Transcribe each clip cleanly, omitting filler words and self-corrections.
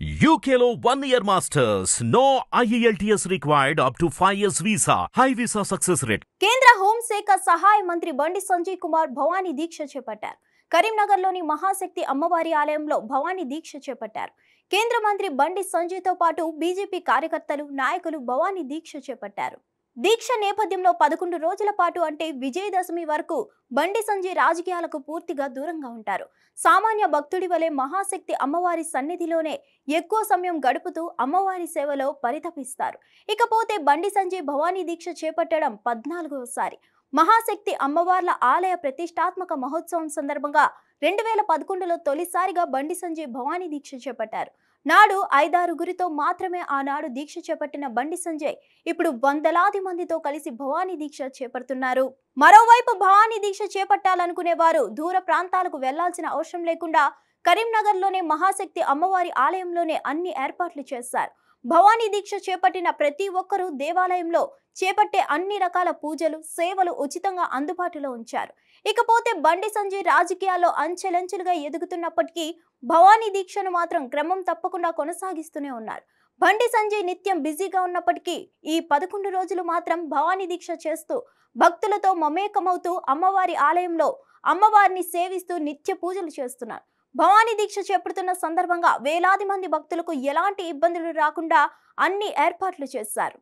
UKలో 1 year masters. No IELTS required up to 5 years visa. High visa success rate. కేంద్ర హోంశాఖ సహాయ మంత్రి బండి సంజయ్ కుమార్ భవానీ దీక్ష చేపట్టారు. కరీంనగర్లోని మహాశక్తి అమ్మవారి ఆలయంలో భవానీ దీక్ష చేపట్టారు. కేంద్ర మంత్రి బండి సంజయ్తో పాటు బీజేపీ కార్యకర్తలు, నాయకులు భవానీ దీక్ష చేపట్టారు. దీక్ష నేపథ్యంలో 11 రోజుల పాటు అంటే విజయదశమి వరకు బండి సంజయ్ రాజకీయాలకు పూర్తిగా దూరంగా ఉంటారు. సామాన్య భక్తుడి వలె మహాశక్తి అమ్మవారి సన్నిధిలోనే ఎక్కువ సమయం గడుపుతూ అమ్మవారి సేవలో పరితపిస్తారు. ఇకపోతే బండి సంజయ్ భవానీ దీక్ష చేపట్టడం 14వసారి. మహాశక్తి అమ్మవార్ల ఆలయ ప్రతిష్టాత్మక మహోత్సవం సందర్భంగా 2011లో తొలిసారిగా బండి సంజయ్ భవానీ దీక్ష చేపట్టారు. నాడు 5-6గురితో మాత్రమే ఆనాడు దీక్ష చేపట్టిన బండి సంజయ్ ఇప్పుడు వందలాది మందితో కలిసి భవానీ దీక్ష చేపడుతున్నారు. మరోవైపు భవానీ దీక్ష చేపట్టాలనుకునే వారు దూర ప్రాంతాలకు వెళ్లాల్సిన అవసరం లేకుండా కరీంనగర్లోనే మహాశక్తి అమ్మవారి ఆలయంలోనే అన్ని ఏర్పాట్లు చేశారు. భవానీ దీక్ష చేపట్టిన ప్రతి ఒక్కరూ దేవాలయంలో చేపట్టే అన్ని రకాల పూజలు, సేవలు ఉచితంగా అందుబాటులో ఉంచారు. ఇకపోతే బండి సంజయ్ రాజకీయాల్లో అంచెలంచెలుగా ఎదుగుతున్నప్పటికీ భవానీ దీక్షను మాత్రం క్రమం తప్పకుండా కొనసాగిస్తూనే ఉన్నారు. బండి సంజయ్ నిత్యం బిజీగా ఉన్నప్పటికీ ఈ 11 రోజులు మాత్రం భవానీ దీక్ష చేస్తూ భక్తులతో మమేకమవుతూ అమ్మవారి ఆలయంలో అమ్మవారిని సేవిస్తూ నిత్య పూజలు చేస్తున్నారు. భవానీ దీక్ష చేపడుతున్న సందర్భంగా వేలాది మంది భక్తులకు ఎలాంటి ఇబ్బందులు రాకుండా అన్ని ఏర్పాట్లు చేశారు.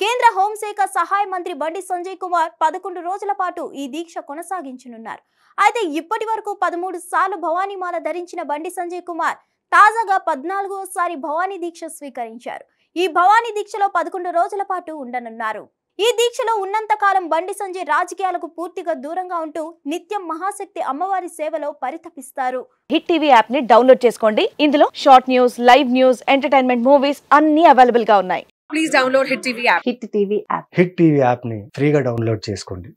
కేంద్ర హోంశాఖ సహాయ మంత్రి బండి సంజయ్ కుమార్ 11 రోజుల పాటు ఈ దీక్ష కొనసాగించనున్నారు. అయితే ఇప్పటి వరకు 13 సార్లు భవానీ మాల ధరించిన బండి సంజయ్ కుమార్ తాజాగా 14వసారి భవానీ దీక్ష స్వీకరించారు. ఈ భవానీ దీక్షలో 11 రోజుల పాటు ఉండనున్నారు. ఈ దీక్షలో ఉన్నంత కాలం బండి సంజయ్ రాజకీయాలకు పూర్తిగా దూరంగా ఉంటూ నిత్యం మహాశక్తి అమ్మవారి సేవలో పరితపిస్తారు. హిట్ టీవీ యాప్ ని డౌన్లోడ్ చేసుకోండి. ఇందులో short news, live news, entertainment movies అన్ని అవైలబుల్ గా ఉన్నాయి. Please download hit TV app. Hit TV app hit TV app ని ఫ్రీగా డౌన్లోడ్ చేసుకోండి.